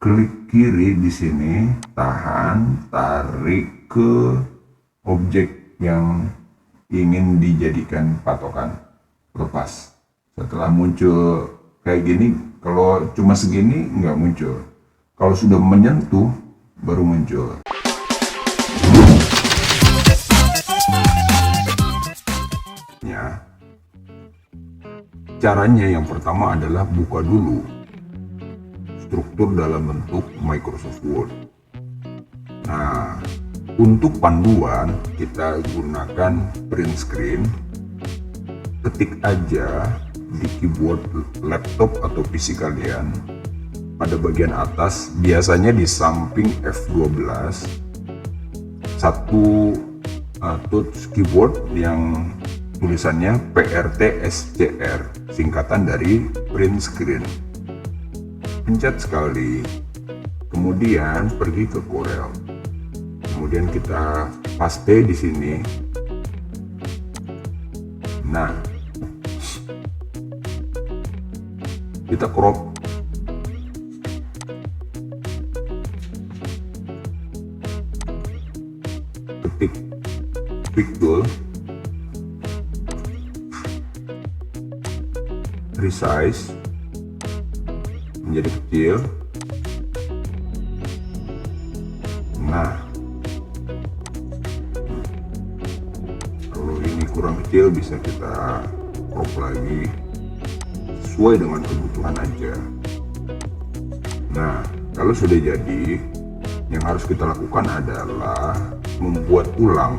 klik kiri di sini, tahan, tarik ke objek yang ingin dijadikan patokan, lepas. Setelah muncul kayak gini, kalau cuma segini nggak muncul. Kalau sudah menyentuh, baru muncul. Caranya yang pertama adalah buka dulu struktur dalam bentuk Microsoft Word. Nah, untuk panduan kita gunakan print screen. Ketik aja di keyboard laptop atau PC kalian pada bagian atas, biasanya di samping F12, satu touch keyboard yang tulisannya PRT SCR, singkatan dari print screen. Pencet sekali, kemudian pergi ke Corel. Kemudian kita paste di sini. Nah, kita crop. Ketik pick tool, resize menjadi kecil. Nah, kalau ini kurang kecil bisa kita crop lagi sesuai dengan kebutuhan aja. Nah, kalau sudah jadi, yang harus kita lakukan adalah membuat ulang.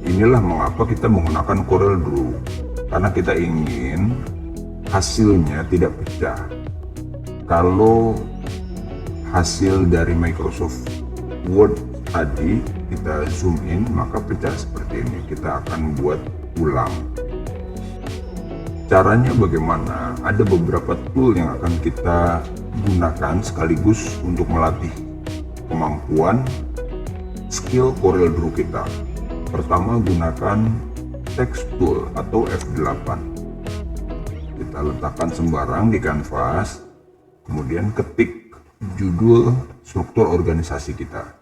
Inilah mengapa kita menggunakan Corel Draw, karena kita ingin hasilnya tidak pecah. Kalau hasil dari Microsoft Word tadi kita zoom in, maka pecah seperti ini. Kita akan buat ulang. Caranya bagaimana? Ada beberapa tool yang akan kita gunakan sekaligus untuk melatih kemampuan skill Corel Draw kita. Pertama, gunakan text tool atau F8. Kita letakkan sembarang di kanvas, kemudian ketik judul struktur organisasi kita.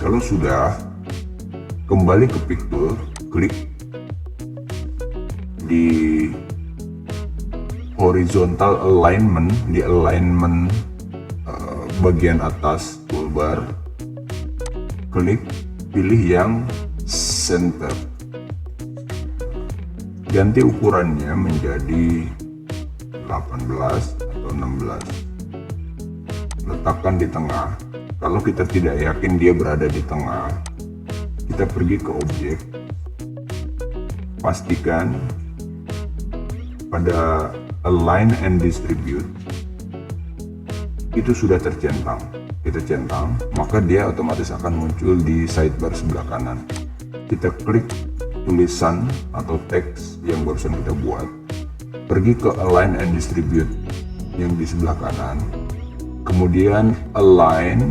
Kalau sudah, kembali ke pick tool, klik di horizontal alignment, di alignment bagian atas toolbar, klik pilih yang center, ganti ukurannya menjadi 18 atau 16, letakkan di tengah. Kalau kita tidak yakin dia berada di tengah, kita pergi ke objek, pastikan pada align and distribute itu sudah tercentang. Kita centang, maka dia otomatis akan muncul di sidebar sebelah kanan. Kita klik tulisan atau teks yang barusan kita buat, pergi ke align and distribute yang di sebelah kanan, kemudian align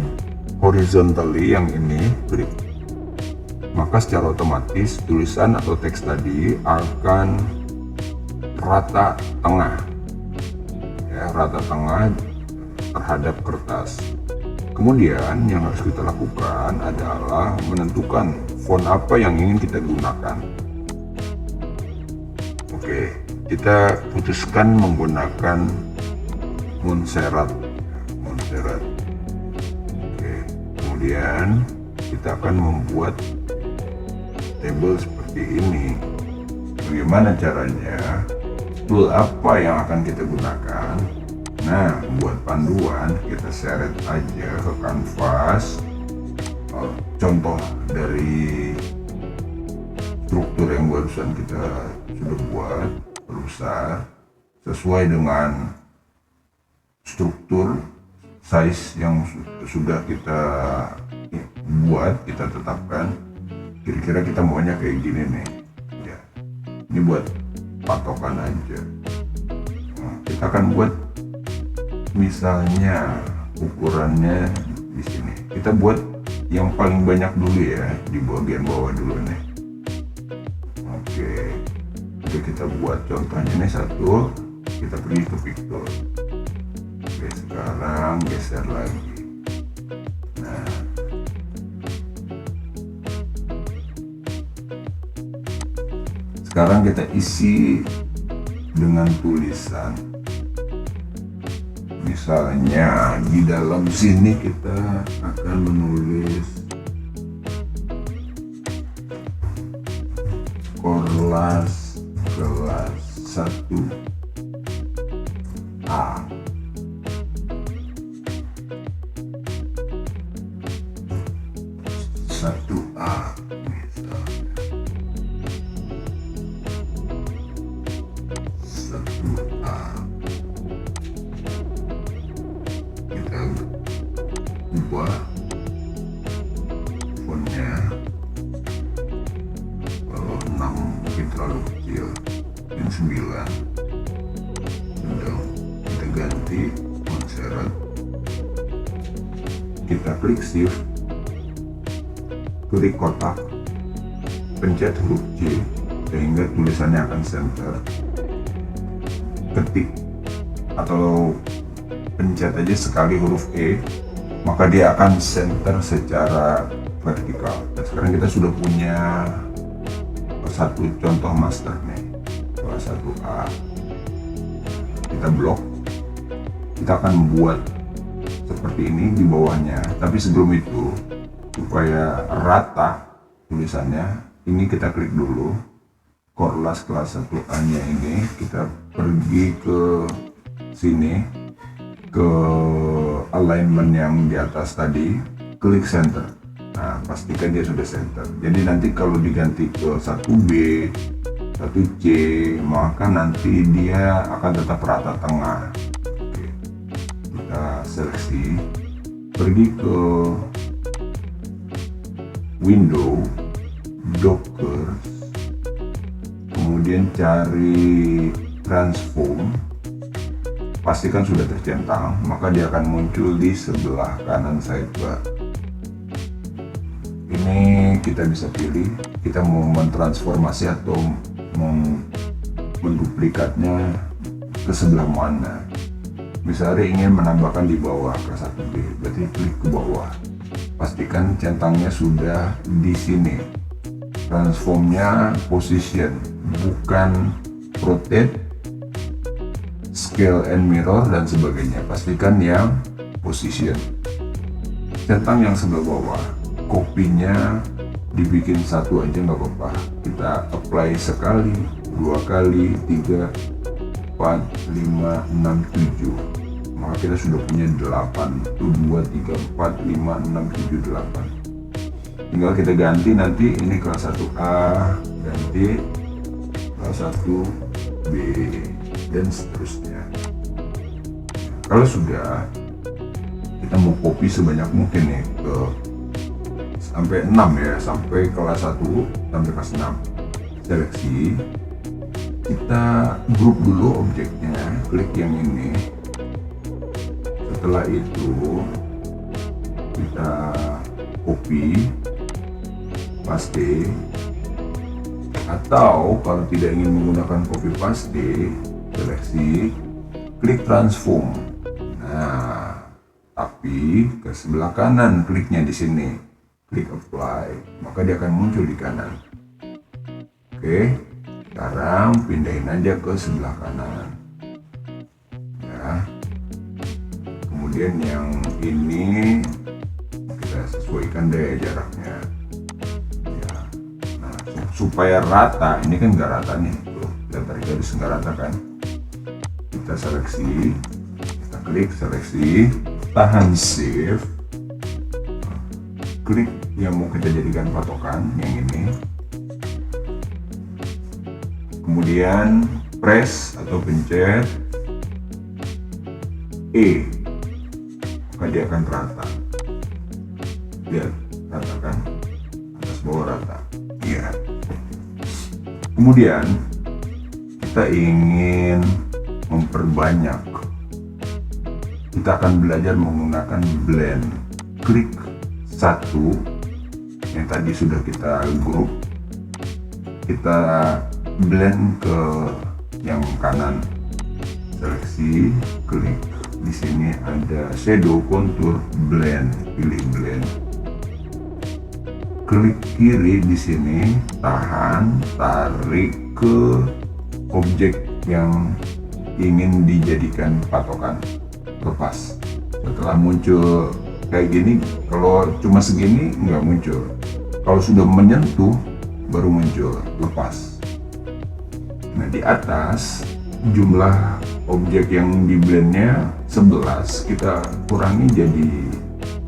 horizontally yang ini, klik. Maka secara otomatis tulisan atau teks tadi akan rata tengah, ya, rata tengah terhadap kertas. Kemudian yang harus kita lakukan adalah menentukan font apa yang ingin kita gunakan. Oke, kita putuskan menggunakan Montserrat. Oke, kemudian kita akan membuat table seperti ini. Bagaimana caranya? Tool apa yang akan kita gunakan? Nah, buat panduan kita seret aja ke kanvas. Contoh dari struktur yang barusan kita sudah buat, perbesar sesuai dengan struktur size yang sudah kita buat, kita tetapkan. Kira-kira kita maunya kayak gini nih, ya. Ini buat patokan aja. Nah, kita akan buat misalnya ukurannya di sini. Kita kita buat yang paling banyak dulu ya, di bagian bawah dulu nih. Oke, jadi kita buat contohnya nih satu, kita pergi ke picture. Oke, sekarang geser lagi. Nah, sekarang kita isi dengan tulisan. Misalnya di dalam sini kita akan menulis Korlas kelas 1A. Kita ubah fontnya, kalau 6 mungkin terlalu kecil, dan 9 udah kita ganti Montserrat. Kita klik shift, klik kotak, pencet huruf C sehingga tulisannya akan center. Ketik atau pencet aja sekali huruf E, maka dia akan center secara vertikal. Nah, sekarang kita sudah punya satu contoh master nih, kelas 1A. Kita blok, kita akan buat seperti ini di bawahnya. Tapi sebelum itu, supaya rata tulisannya, ini kita klik dulu Korlas kelas 1A nya ini, kita pergi ke sini, ke alignment yang di atas tadi, klik center. Nah, pastikan dia sudah center. Jadi nanti kalau diganti ke 1B, 1C, maka nanti dia akan tetap rata tengah. Oke. Kita seleksi, pergi ke window, Docker, kemudian cari transform, pastikan sudah tercentang, maka dia akan muncul di sebelah kanan sidebar. Ini kita bisa pilih, kita mau mentransformasi atau menduplikatnya ke sebelah mana. Misalnya ingin menambahkan di bawah ke 1B, berarti klik ke bawah. Pastikan centangnya sudah di sini. Transformnya position, bukan rotate, scale and mirror dan sebagainya. Pastikan yang position. Centang yang sebelah bawah, kopinya dibikin satu aja nggak apa-apa. Kita apply sekali, 2 kali, 3, 4, 5, 6, 7. Maka kita sudah punya 8. 1, 2, 3, 4, 5, 6, 7, 8. Tinggal kita ganti nanti ini kelas 1A, ganti kelas 1B, dan seterusnya. Kalau sudah, kita mau copy sebanyak mungkin nih ke sampai 6 ya, sampai kelas 1 sampai kelas 6. Seleksi, kita grup dulu objeknya, klik yang ini. Setelah itu kita copy, paste, atau kalau tidak ingin menggunakan copy paste, seleksi, klik transform. Nah, tapi ke sebelah kanan kliknya di sini, klik apply, maka dia akan muncul di kanan. Oke, sekarang pindahin aja ke sebelah kanan ya. Kemudian yang ini kita sesuaikan deh jaraknya ya. Nah, supaya rata, ini kan nggak rata nih, tuh kita tarik garis nggak rata kan. Kita seleksi, kita klik seleksi, tahan shift, klik yang mau kita jadikan patokan yang ini, kemudian press atau pencet E, maka dia akan rata. Lihat, rata kan, atas bawah rata. Iya. Kemudian kita ingin memperbanyak, kita akan belajar menggunakan blend. Klik satu yang tadi sudah kita grup, kita blend ke yang kanan, seleksi, klik. Di sini ada shadow, contour, blend, pilih blend. Klik kiri di sini, tahan, tarik ke objek yang ingin dijadikan patokan, lepas. Setelah muncul kayak gini, kalau cuma segini nggak muncul. Kalau sudah menyentuh baru muncul, lepas. Nah, di atas jumlah objek yang di blendnya 11, kita kurangi jadi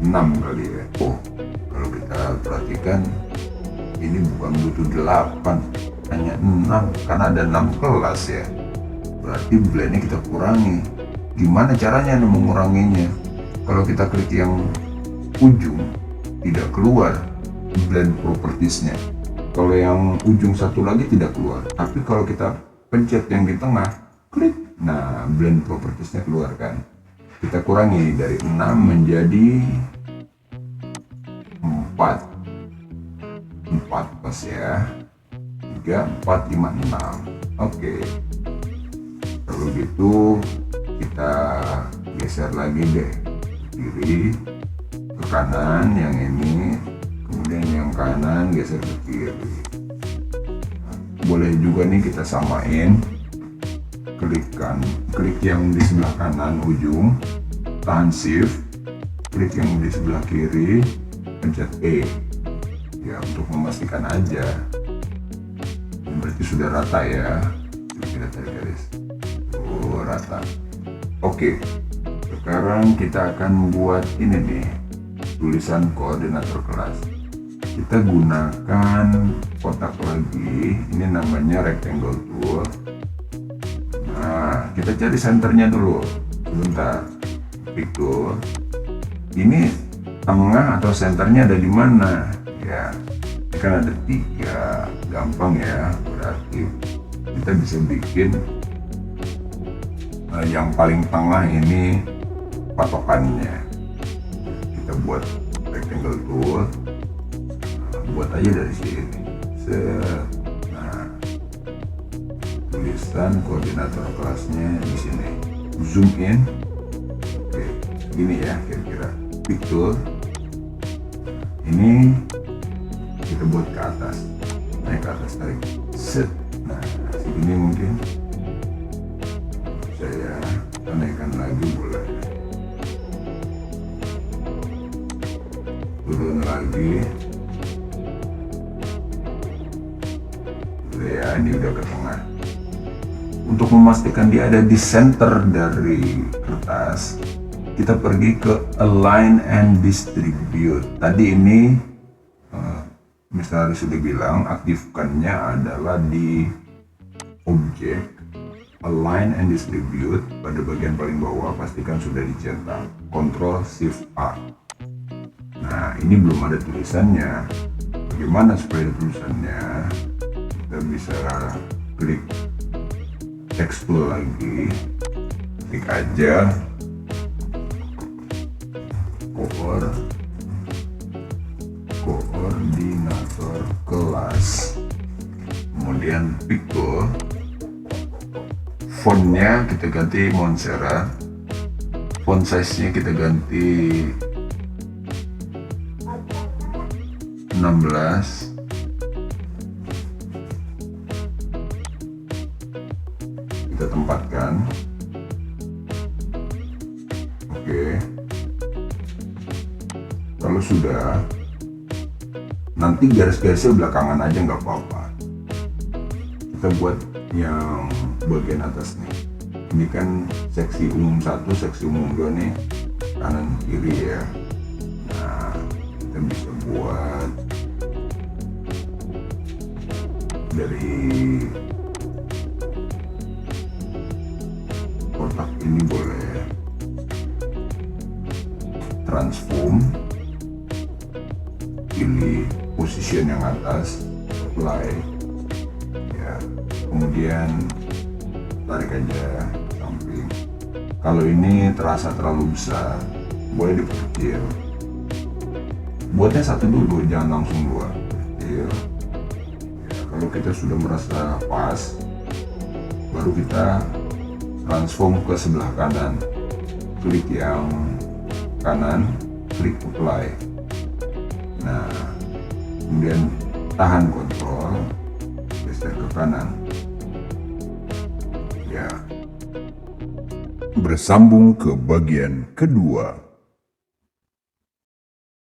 6 kali ya. Oh, kalau kita perhatikan ini bukan butuh 8, hanya 6 karena ada 6 kelas ya. Berarti blendnya kita kurangi. Gimana caranya menguranginya? Kalau kita klik yang ujung, tidak keluar blend propertiesnya. Kalau yang ujung satu lagi tidak keluar. Tapi kalau kita pencet yang di tengah, klik, nah blend propertiesnya keluar kan. Kita kurangi dari 6 menjadi 4 pas ya. 3, 4, 5, 6. Oke. Kalau gitu kita geser lagi deh, kiri ke kanan yang ini, kemudian yang kanan geser ke kiri. Boleh juga nih kita samain, klik yang di sebelah kanan ujung, tahan shift, klik yang di sebelah kiri, pencet E ya untuk memastikan aja. Berarti sudah rata ya. Kita tarik garis, rata. Oke, sekarang kita akan buat ini nih, tulisan koordinator kelas. Kita gunakan kotak lagi, ini namanya rectangle tool. Nah, kita cari senternya dulu, sebentar. Pick tool. Ini tengah atau senternya ada di mana? Ya, ini kan ada 3, gampang ya. Berarti kita bisa bikin yang paling tengah ini patokannya. Kita buat rectangle tool, buat aja dari sini. Nah, tulisan koordinator kelasnya di sini. Zoom in. Oke, gini ya kira-kira. Pick tool. Ini kita buat ke atas, naik ke atas, tarik, set. Nah, segini mungkin. Saya naikkan lagi boleh, turun lagi ya, ini udah ke tengah. Untuk memastikan dia ada di center dari kertas, kita pergi ke align and distribute. Tadi ini misalnya sudah bilang aktifkannya adalah di objek align and distribute, pada bagian paling bawah pastikan sudah dicetak, Ctrl Shift A. Nah, ini belum ada tulisannya. Bagaimana supaya ada tulisannya? Kita bisa klik text tool lagi, klik aja koordinator kelas, kemudian pick tool. Fontnya kita ganti Montserrat, font size-nya kita ganti 16, kita tempatkan. Oke, kalau sudah, nanti garis-garisnya belakangan aja nggak apa-apa. Kita buat yang bagian atas nih. Ini kan seksi umum 1, seksi umum 2 nih, kanan kiri ya. Nah, kita bisa buat dari kotak ini, boleh transform, pilih position yang atas, apply ya, kemudian tarik aja samping. Kalau ini terasa terlalu besar, boleh diperkecil. buatnya satu dulu, jangan langsung dua. Ya. Kalau kita sudah merasa pas, baru kita transform ke sebelah kanan, klik yang kanan, klik apply. Nah, kemudian tahan kontrol, geser ke kanan. Ya. Bersambung ke bagian kedua.